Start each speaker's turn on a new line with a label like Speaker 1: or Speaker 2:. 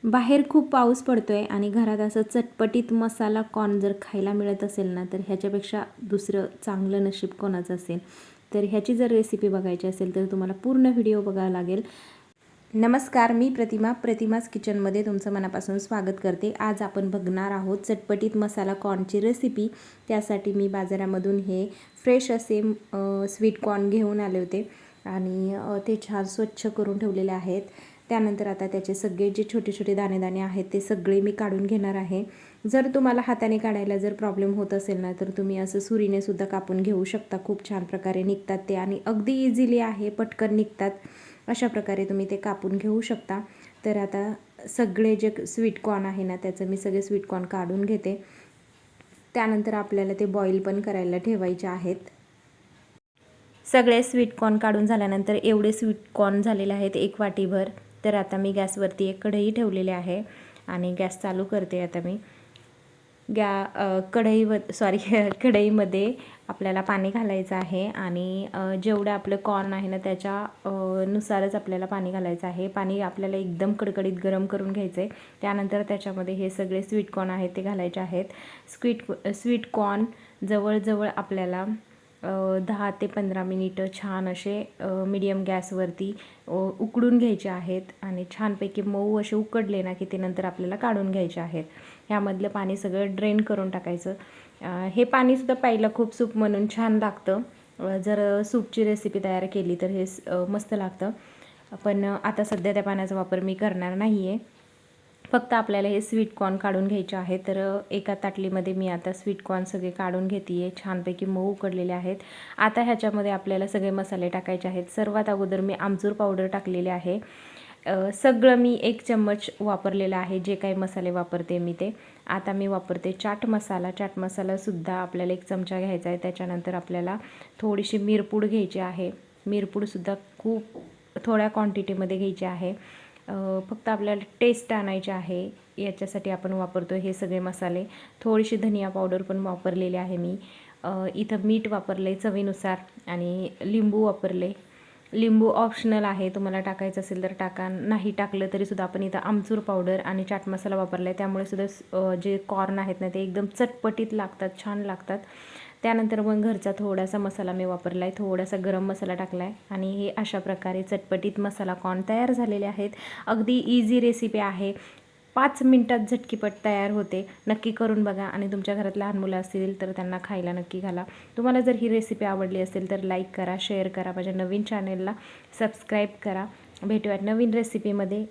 Speaker 1: बाहेर खूप पाऊस पडतोय आणि घरात असं चटपटीत मसाला कॉर्न जर खायला मिळत असेल ना, तर ह्याच्यापेक्षा दुसरं चांगलं नशीब कोणाचं असेल. तर ह्याची जर रेसिपी बघायची असेल तर तुम्हाला पूर्ण व्हिडिओ बघावा लागेल. नमस्कार, मी प्रतिमाज किचनमध्ये तुमचं मनापासून स्वागत करते. आज आपण बघणार आहोत चटपटीत मसाला कॉर्नची रेसिपी. त्यासाठी मी बाजारामधून हे फ्रेश असे स्वीट कॉर्न घेऊन आले होते आणि ते छान स्वच्छ करून ठेवलेले आहेत. त्यानंतर आता त्याचे सगळे जे छोटे छोटे दाणे आहेत ते सगळे मी काढून घेणार आहे. जर तुम्हाला हाताने काढायला जर प्रॉब्लेम होत असेल ना, तर तुम्ही असं सुरीने सुद्धा कापून घेऊ शकता. खूप छान प्रकारे निघतात ते आणि अगदी इझिली आहे, पटकन निघतात. अशा प्रकारे तुम्ही ते कापून घेऊ शकता. तर आता सगळे जे स्वीट कॉर्न आहे ना, त्याचं मी सगळे स्वीट कॉर्न काढून घेते. त्यानंतर आपल्याला ते बॉईल पण करायला ठेवायचे आहेत. सगळे स्वीट कॉर्न काढून झाल्यानंतर एवढे स्वीट कॉर्न झालेले आहेत 1 वाटीभर. तर आता मी गॅसवरती एक कढई ठेवलेली आहे आणि गॅस चालू करते. आता मी कढईमध्ये आपल्याला पाणी घालायचं आहे आणि जेवढं आपलं कॉर्न आहे ना त्याच्या नुसारच आपल्याला पाणी घालायचं आहे. पाणी आपल्याला एकदम कडकडीत गरम करून घ्यायचं आहे. त्यानंतर त्याच्यामध्ये हे सगळे स्वीट कॉर्न आहेत ते घालायचे आहेत. स्वीट कॉर्न जवळजवळ आपल्याला 10 ते 15 मिनिटं छान असे मीडियम गॅसवरती उकडून घ्यायचे आहेत आणि छानपैकी मऊ असे उकडले ना की ते नंतर आपल्याला काढून घ्यायचे आहेत. ह्यामधलं पाणी सगळं ड्रेन करून टाकायचं. हे पाणीसुद्धा प्यायला खूप सूप म्हणून छान लागतं. जर सूपची रेसिपी तयार केली तर हे मस्त लागतं. पण आता सध्या त्या पाण्याचा वापर मी करणार नाही आहे. फक्त आपल्याला हे स्वीट कॉर्न काढून घ्यायचे आहे. तर एका ताटलीमध्ये मी आता स्वीट कॉर्न सगळे काढून घेते आहे. छानपैकी मऊ उकडलेले आहेत. आता ह्याच्यामध्ये आपल्याला सगळे मसाले टाकायचे आहेत. सर्वात अगोदर मी आमचूर पावडर टाकलेले आहे. सगळं मी 1 चम्मच वापरलेला आहे. जे काही मसाले वापरते मी ते. आता मी वापरते चाट मसालासुद्धा आपल्याला 1 चमचा घ्यायचा आहे. त्याच्यानंतर आपल्याला थोडीशी मिरपूड घ्यायची आहे. मिरपूडसुद्धा खूप थोड्या क्वांटिटीमध्ये घ्यायची आहे. फक्त आपल्याला टेस्ट आणायची आहे याच्यासाठी आपण वापरतो हे सगळे मसाले. थोडीशी धनिया पावडर पण वापरलेली आहे मी. इथं मीठ वापरले चवीनुसार आणि लिंबू वापरले. लिंबू ऑप्शनल आहे, तुम्हाला टाकायचं असेल तर टाका, नाही टाकलं तरीसुद्धा आपण इथं आमचूर पावडर आणि चाट मसाला वापरला आहे. त्यामुळे सुद्धा जे कॉर्न आहेत ना ते एकदम चटपटीत लागतात, छान लागतात. त्यानंतर मग घरचा थोडासा मसाला मी वापरला आहे, थोडासा गरम मसाला टाकला आहे आणि हे अशा प्रकारे चटपटीत मसाला कॉर्न तयार झालेले आहेत. अगदी इझी रेसिपी आहे. 5 मिनिटात झटकीपट तयार होते. नक्की करून बघा आणि तुमच्या घरात लहान मुलं असतील तर त्यांना खायला नक्की घाला. तुम्हाला जर ही रेसिपी आवडली असेल तर लाईक करा, शेअर करा, माझ्या नवीन चॅनेलला सबस्क्राईब करा. भेटूयात नवीन रेसिपीमध्ये.